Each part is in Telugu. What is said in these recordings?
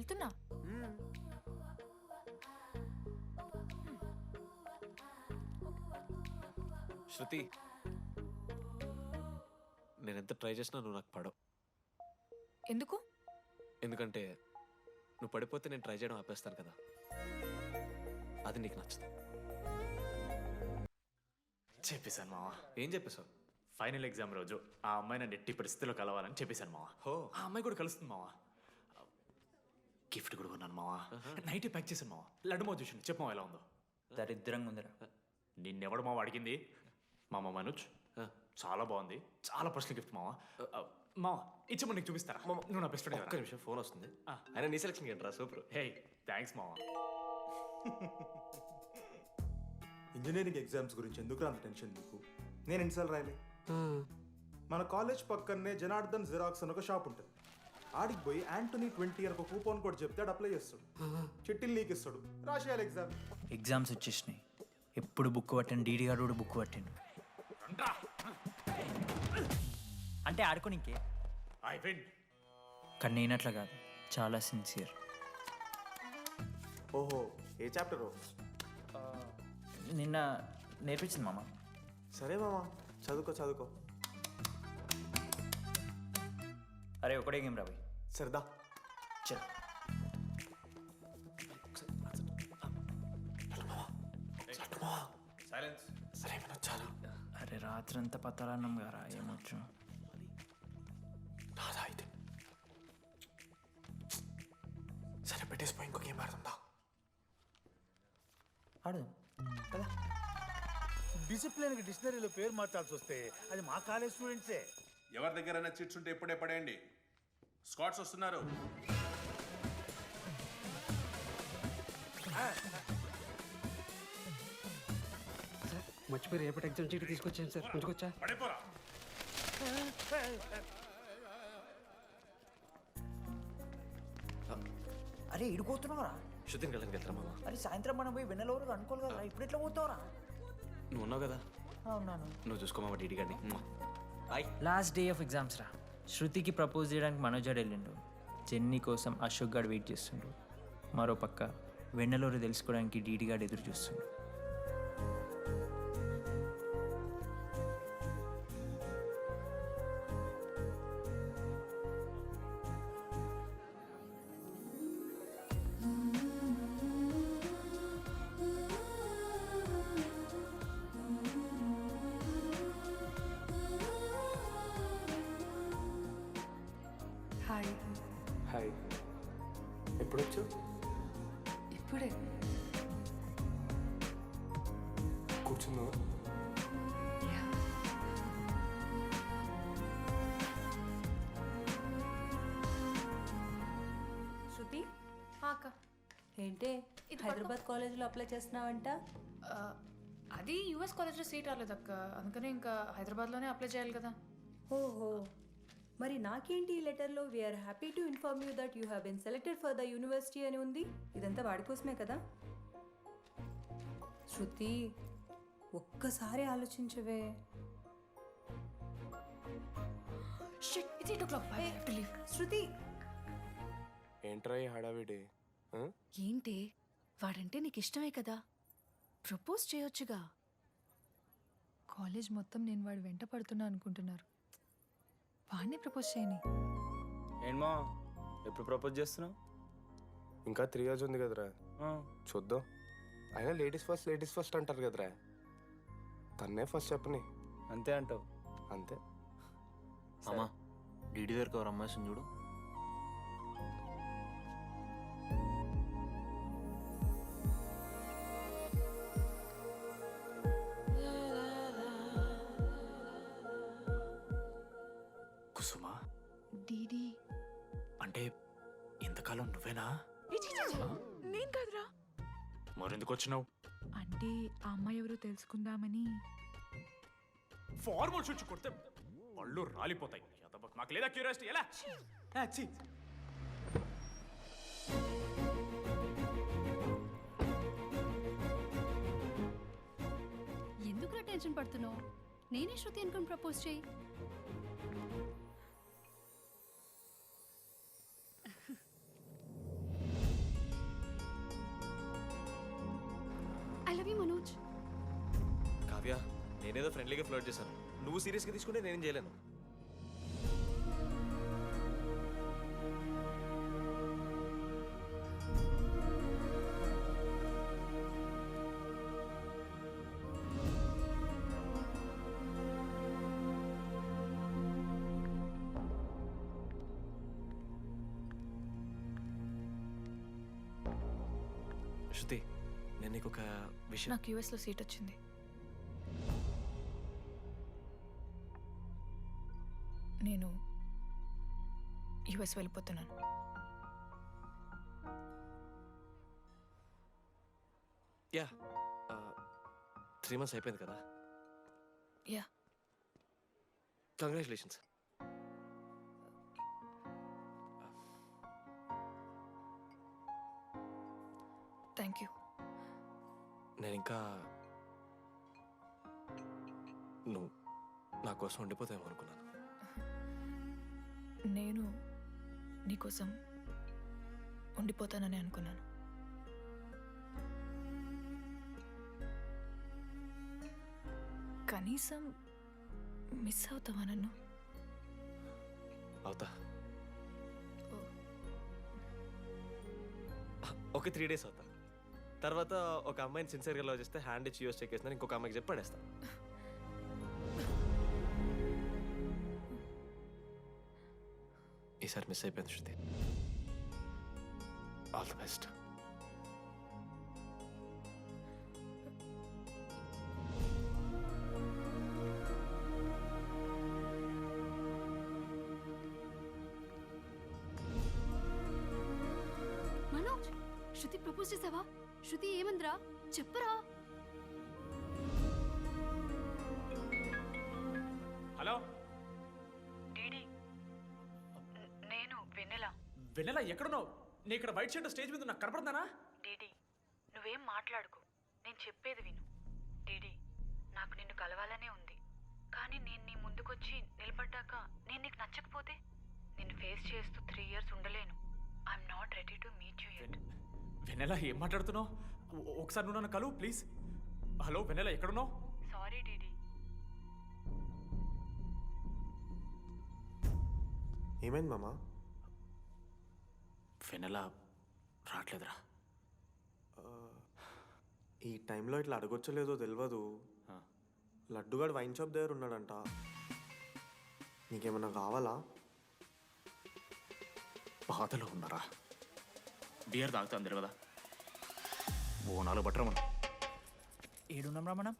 వెళ్తున్నా. శృతి, నేను ఎంత ట్రై చేసినా నువ్వు నాకు పడవు. ఎందుకు? ఎందుకంటే నువ్వు పడిపోతే నేను ట్రై చేయడం ఆపేస్తాను కదా, అది నీకు నచ్చదు. చెప్పేశాను మావా. ఏం చెప్పేశావు? ఫైనల్ ఎగ్జామ్ రోజు ఆ అమ్మాయి నన్ను ఎట్టి పరిస్థితిలో కలవాలని చెప్పేశాను మావా. హో, ఆ అమ్మాయి కూడా కలుస్తుంది మావా. గిఫ్ట్ కూడా కొన్నాను మావా. నైట్ ప్యాక్ చేశాను మావా. లడ్డు మావ చూసిండు, చెప్పు మావా ఎలా ఉందో. దరిద్రంగా ఉందిరా. నిన్నెవడు మావ అడిగింది? మామ మనోజ్. చాలా బాగుంది, చాలా పర్సనల్ గిఫ్ట్ మావా. మావా ఇచ్చేమో నీకు చూపిస్తారా? నువ్వు నా బెస్ట్ ఫ్రెండ్. ఒక్క నిమిషం, ఫోన్ వస్తుంది. అయినా నీ సెలక్షన్ ఏంట్రా, సూపర్. హే థ్యాంక్స్ మావా. ఇంజనీరింగ్ ఎగ్జామ్స్ గురించి ఎందుకు అంత టెన్షన్ నీకు? నేను ఎన్నిసార్లు రాయలే. మన కాలేజ్ పక్కనే జనార్దన్ జిరాక్స్ అని ఒక షాప్ ఉంటుంది. ఆడికి పోయి యాంటనీ 20 అని ఒక కూపన్ కోడ్ చెప్తే అప్లై చేస్తాడు. చిట్టిల్ నీకు ఇస్తాడు, రాసేయాలి ఎగ్జామ్. ఎగ్జామ్స్ వచ్చేసినాయి. ఎప్పుడు బుక్ పట్టాను, డీడీ గారు కూడా బుక్ పట్టిండు. అంటే ఆడుకోనికే. I win. కానీ నేనట్లా కాదు, చాలా సిన్సియర్. ఓహో, ఏ చాప్టరు? నిన్న నేర్పించింది మామ. సరే మామా, చదువుకో చదువుకో. అరే ఒకటే గేమ్ రాబోయ్. సరదా చల్. సైలెన్స్. సరే చాలు. అరే రాత్రంతా పతరాన్నం గారా, ఏమొచ్చు. నాదా అయితే సరే పెట్టేసిపోయి ఇంకో గేమ్ ఆడుతుందా? ఆడు కదా. డిసిప్లిన్ డిక్షనరీలో పేరు మార్చాల్సి వస్తే అది మా కాలేజ్ స్టూడెంట్సే. ఎవరి దగ్గరైనా చిట్స్ ఉంటే ఇప్పుడే పడేయండి. స్కాట్స్ వస్తున్నారు. మర్చిపోయి రేపటి ఎగ్జామ్ చీటి తీసుకొచ్చాను సార్, కొంచెం పడిపోరా. అరే ఇడిపోతున్నావురా. శృతిని వెళ్ళడానికి వెళ్తారా మామ? అరే సాయంత్రం మనం పోయి వెన్నెలవరకు అనుకోవాలి కదా, ఇప్పుడు ఎట్లా పోతావురా? నువ్వు ఉన్నావు కదా, అవునాను. నువ్వు చూసుకోమా డీడీ గారిని. Bye. Last day of exams రా. శృతికి ప్రపోజ్ చేయడానికి మనోజాడు వెళ్ళిండు. జెన్నీ కోసం అశోక్ గారు వెయిట్ చేస్తుండు. మరో పక్క వెన్నెలూరు తెలుసుకోవడానికి డీడీ గారు ఎదురు చూస్తుండు. హాయ్. హాయ్, ఎప్పుడు వచ్చు? ఇప్పుడే. కూర్చున్నావు? శృతి, అక్క, ఏంటే హైదరాబాద్ కాలేజీలో అప్లై చేస్తున్నావంట? అది యూఎస్ కాలేజ్లో సీట్ రాలేదు అక్క, అందుకనే ఇంకా హైదరాబాద్లోనే అప్లై చేయాలి కదా. ఓహో, మరి నాకేంటి ఈ లెటర్లో we are happy to inform you that you have been selected for the university అని ఉంది. ఇదంతా వాడి కోసమే కదా? శృతి, ఒక్కసారి ఆలోచించవే. It's 8 o'clock. I have to leave. శృతి, ఏంట్రా ఈ హడావిడి? ఏంటి, వాడంటే నీకు ఇష్టమే కదా, ప్రపోజ్ చేయొచ్చుగా. కాలేజ్ మొత్తం నేను వాడు వెంట పడుతున్నా అనుకుంటున్నారు, వాడిని ప్రపోజ్ చేయని. ఏంమో ఎప్పుడు ప్రపోజ్ చేస్తున్నావు? ఇంకా 3 years ఉంది కదరా, చూద్దాం. అయినా లేడీస్ ఫస్ట్ అంటారు కదరా, తన్నే ఫస్ట్ చెప్పని. అంతే అంటావు? అంతే. అమ్మా డీడీ దగ్గరకు ఎవరు అమ్మాయి చూడు. కుసుమా, డీడీ అంటే ఇంతకాలం నువ్వేనా? నేను కాదురా. మరెందుకు వచ్చినావు? అంటే ఆ అమ్మాయి ఎవరో తెలుసుకుందామని. ఫార్మల్ షూట్ కొడితే పళ్ళు రాలిపోతాయి. మాకు లేదా క్యూరియాసిటీ? ఎలా? ఎందుకు టెన్షన్ పడుతున్నావు? నేనే శృతి అనుకుని ప్రపోజ్ చేయి. నేనేదో ఫ్రెండ్లీగా ఫ్లోట్ చేశాను. నువ్వు సీరియస్గా తీసుకుంటే నేనేం చేయలేను. శృతి, నేను నీకు ఒక విషయం. నాకు యూఎస్లో సీట్ వచ్చింది. నేను యూఎస్ వెళ్ళిపోతున్నాను. యా, 3 months అయిపోయింది కదా. Yeah, congratulations. Thank you. నేను ఇంకా నువ్వు నా కోసం ఉండిపోతావేమో అనుకున్నాను. నేను నీకోసం ఉండిపోతానని అనుకున్నాను. కనీసం మిస్ అవుతావా నన్ను? అవుతా. ఒక 3 days అవుతా. తర్వాత ఒక అమ్మాయిని సిన్సియర్గా లవ్ చేస్తే హ్యాండ్ ఇచ్చి యూస్ చెక్ చేసిన ఇంకొక అమ్మాయికి చెప్పి పడేస్తా. ఈసారి మిస్ అయిపోయింది Shruti. All the best. Manoj, Shruti propose చేసావా? శృతి ఏమందిరా చెప్పరా? హలో నేను వెన్నెల. వెన్నెల ఎక్కడున్నావు? నీ ఇక్కడ వైట్ షర్ట్ స్టేజ్ మీద నాకు కనపడుతున్నానా? డీడీ, నువ్వేం మాట్లాడుకో, నేను చెప్పేది విను. డీడీ, నాకు నిన్ను కలవాలనే ఉంది, కానీ నేను నీ ముందుకొచ్చి నిలబడ్డాక నేను నీకు నచ్చకపోతే నిన్ను ఫేస్ చేస్తూ 3 years ఉండలేను. I'm not ready to meet you yet. Vennela ఏం మాట్లాడుతున్నావు? ఒకసారి నువ్వు నన్ను కలువు ప్లీజ్. హలో వెన్నెల ఎక్కడున్నావు? Sorry DD. ఏమైంది మామా? వెన్నెల రావట్లేదురా. ఈ టైంలో ఇట్లా అడగొచ్చలేదో తెలియదు. లడ్డుగాడు వైన్ షాప్ దగ్గర ఉన్నాడంట. నీకేమన్నా కావాలా? బాధలో ఉన్నారా? బియర్ తాగుతా అందరు కదా. ఓ 4 బట్టరా మనం. ఏడున్నాం మనం?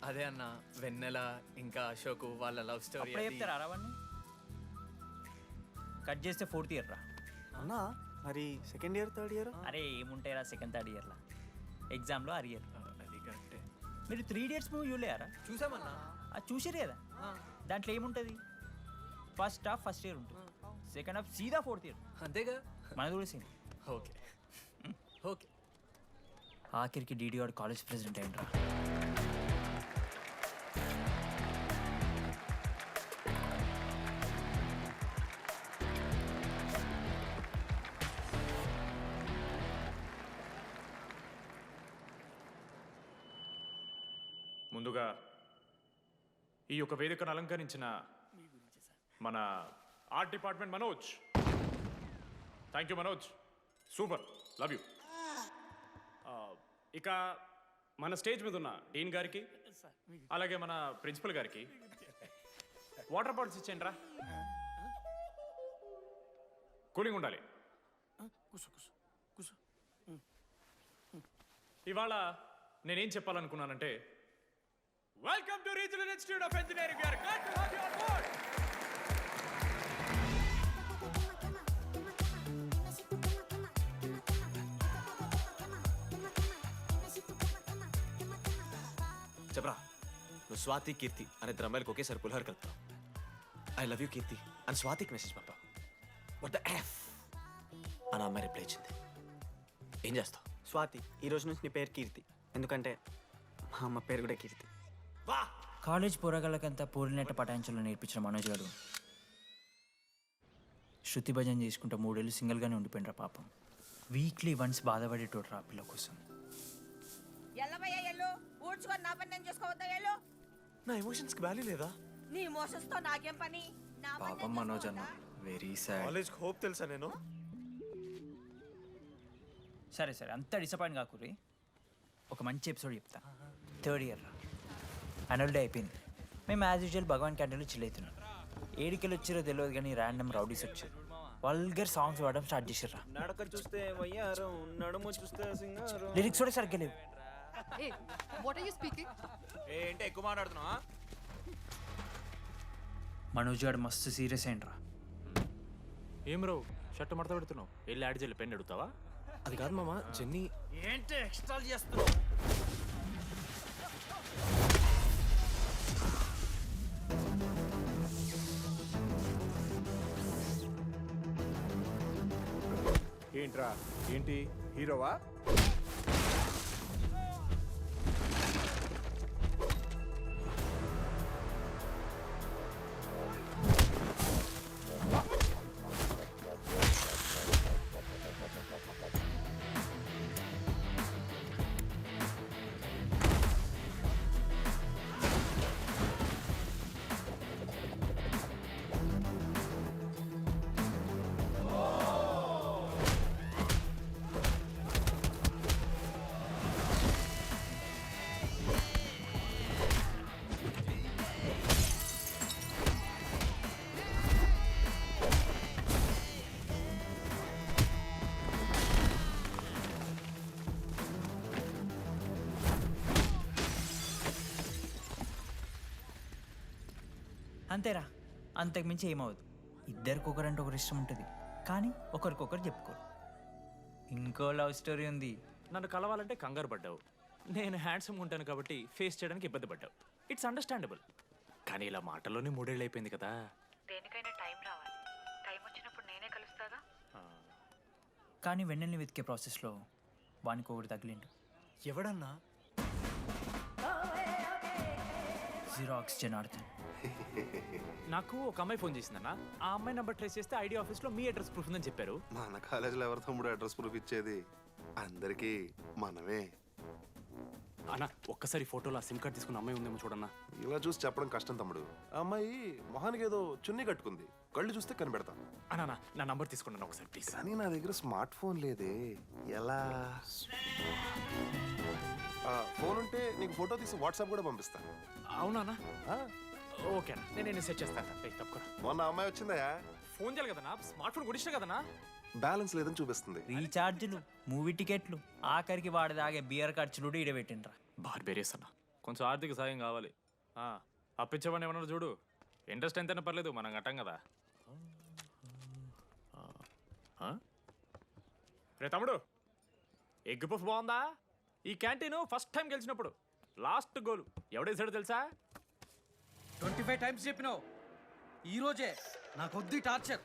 అదే అన్న, వెన్నెల ఇంకా అశోక్ వాళ్ళ లవ్ స్టోరీ. అప్పుడే చెప్తారా అవన్నీ? కట్ చేస్తే 4th year రా. అన్నా మరి 2nd year 3rd year? అరే ఏముంటాయిరా 2nd 3rd yearలో, ఎగ్జామ్లో అరియర్. అది కంటే మీరు 3 Idiots మూవీ చూడలేరా? చూసామన్నా. అది చూసారు కదా. దాంట్లో ఏముంటుంది? ఫస్ట్ హాఫ్ ఫస్ట్ ఇయర్ ఉంటుంది, సెకండ్ హాఫ్ సీదా 4th year. అంతేగా. మనది కూడా సేమ్. Okay okay. ఆఖరికి డీడీ వాడు కాలేజ్ ప్రెసిడెంట్ అయిండ్రా. ముందుగా ఈ యొక్క వేదికను అలంకరించిన మన art department Manoj. Thank you Manoj, super, love you. ఇక మన స్టేజ్ మీద ఉన్న డీన్ గారికి, అలాగే మన ప్రిన్సిపల్ గారికి వాటర్ బాటిల్స్ ఇచ్చేయండి రా. కూలింగ్ ఉండాలి. ఇవాళ నేనేం చెప్పాలనుకున్నానంటే, welcome to regional institute of engineering. We are glad to have you on board. చెప్పరా, నువ్వు స్వాతి కీర్తి అనే ఇద్దరు అమ్మాయిలకు ఒకేసారి పులిహోర కలుపుతావు. ఐ లవ్ యూ కీర్తి అని స్వాతికి మెసేజ్ పంపావు. వాట్ ద ఎఫ్ అని అమ్మాయి రిప్లై ఇచ్చింది. ఏం చేస్తావు? స్వాతి, ఈ రోజు నుంచి నీ పేరు కీర్తి, ఎందుకంటే మా అమ్మ పేరు కూడా కీర్తి. వా కాలేజ్ పోరగాళ్ళకంతా పూరినట్ట పటాయించలో నేర్పించిన మనోజ్ గారు శృతి భజన చేసుకుంటా 3 ఏళ్ళు సింగిల్గానే ఉండిపోయినరా పాపం. వీక్లీ వన్స్ బాధపడేటోడు రా పిల్ల కోసం. ఎల్లవయ్యా ఎల్లు ఊడ్చుకొని నా పని నేను చూసుకోవద్దా ఎల్లు. నా ఎమోషన్స్కి వాల్యూ లేదా? నీ ఎమోషన్స్ తో నాకేం పని? నా పని పాపం నేను మనోజ్ అన్న చేసుకోవద్దా? Very sad. కాలేజ్కి హోప్ తెలుసా నేను? సరే సరే అంత డిసప్పాయింట్ కాకుర్రి. ఒక మంచి ఎపిసోడ్ చెప్తా. 3rd ఇయర్ యాన్యువల్ డే అయిపోయింది. మేము యాజ్ యూజువల్ భగవాన్ క్యాంటీన్లో చిల్ అవుతున్నాం. ఏడికెళ్ళి వచ్చారో తెలియదు కానీ ర్యాండమ్ రౌడీస్ వచ్చారు. వల్గర్ సాంగ్స్ పాడడం స్టార్ట్ చేసారా. నడక చూస్తే వయ్యారం, నడుము చూస్తే సింగారం. లిరిక్స్ కూడా సరిగ్గా లేవు. ఏ వాట్ ఆర్ యు స్పీకింగ్? ఏంటి ఎక్కువ మాట్లాడుతున్నావా? మనోజ్ గారు మస్తు సీరియస్ అయిండ్రా. ఏం రావు షర్ట్ మడత పెడుతున్నావు? వెళ్ళి యాడ్ చేయాలి, పెన్ అడుగుతావా? అది కాదు మామ, జెన్నీ. ఏంటి ఎక్స్ట్రా చేస్తున్నావు? ఏంట్రా ఏంటి హీరోవా? అంతేరా, అంతకుమించి ఏమవదు. ఇద్దరికొకరంటే ఒకరు ఇష్టం ఉంటుంది, కానీ ఒకరికొకరు చెప్పుకోరు. ఇంకో లవ్ స్టోరీ ఉంది. నన్ను కలవాలంటే కంగారు పడ్డావు. నేను హ్యాండ్సమ్ ఉంటాను కాబట్టి ఫేస్ చేయడానికి ఇబ్బంది పడ్డావు. It's understandable. కానీ ఇలా మాటల్లోనే 3 ఏళ్ళు అయిపోయింది కదా. దేనికైనా టైం రావాలి. టైం వచ్చినప్పుడు నేనే కలుస్తాగా. కానీ వెన్నెల్ని వెతికే ప్రాసెస్లో వానికి ఒకటి తగిలిండు. ఎవడన్నా? జిరాక్స్ జనార్దన్. నాకు ఒక అమ్మాయి ఫోన్ చేసిందన్న. ఆ అమ్మాయి నెంబర్ ట్రేస్ చేస్తే ఐడి ఆఫీస్లో మీ అడ్రస్ ప్రూఫ్ ఉందని చెప్పారు. మన కాలేజీలో ఎవరి తమ్ముడు అడ్రస్ ప్రూఫ్ ఇచ్చేది? అందరికీ మనమే. అన్న ఒక్కసారి ఫోటోలో ఆ సిమ్ కార్డ్ తీసుకున్న అమ్మాయి ఉందేమో చూడన్నా. ఇలా చూసి చెప్పడం కష్టం తమ్ముడు. ఆ అమ్మాయి మొహానికి ఏదో చున్నీ కట్టుకుంది, కళ్ళు చూస్తే కనిపెడతా. అన్న నా నంబర్ తీసుకున్నాను ఒకసారి ప్లీజ్. కానీ నా దగ్గర స్మార్ట్ ఫోన్ లేదే, ఎలా? ఫోన్ ఉంటే నీకు ఫోటో తీసి వాట్సాప్ కూడా పంపిస్తా. అవునా ఓకే అన్న, నేను సెట్ చేస్తాను. తప్పకుండా. మొన్న అమ్మాయి వచ్చిందయా? ఫోన్ చేయాలి కదన్నా, స్మార్ట్ ఫోన్ కొనిష్టం కదన్నా. బ్యాలెన్స్ లేదని చూపిస్తుంది. రీఛార్జ్లు, మూవీ టికెట్లు, ఆఖరికి వాడి దాగే బియర్ ఖర్చులు కూడా ఈడబెట్టిండ్రా. బార్బేరియస్ అన్న, కొంచెం ఆర్థిక సాయం కావాలి. అప్పించమని ఏమన్నా చూడు. ఇంట్రెస్ట్ ఎంతైనా పర్లేదు, మనం కట్టాం కదా. రే తమ్ముడు, ఎగ్ పఫ్ బాగుందా? ఈ క్యాంటీన్ ఫస్ట్ టైం గెలిచినప్పుడు లాస్ట్ గోల్ ఎవడేసాడో తెలుసా? 25 times చెప్పినావు. ఈ రోజే నాకు వద్దు టార్చర్.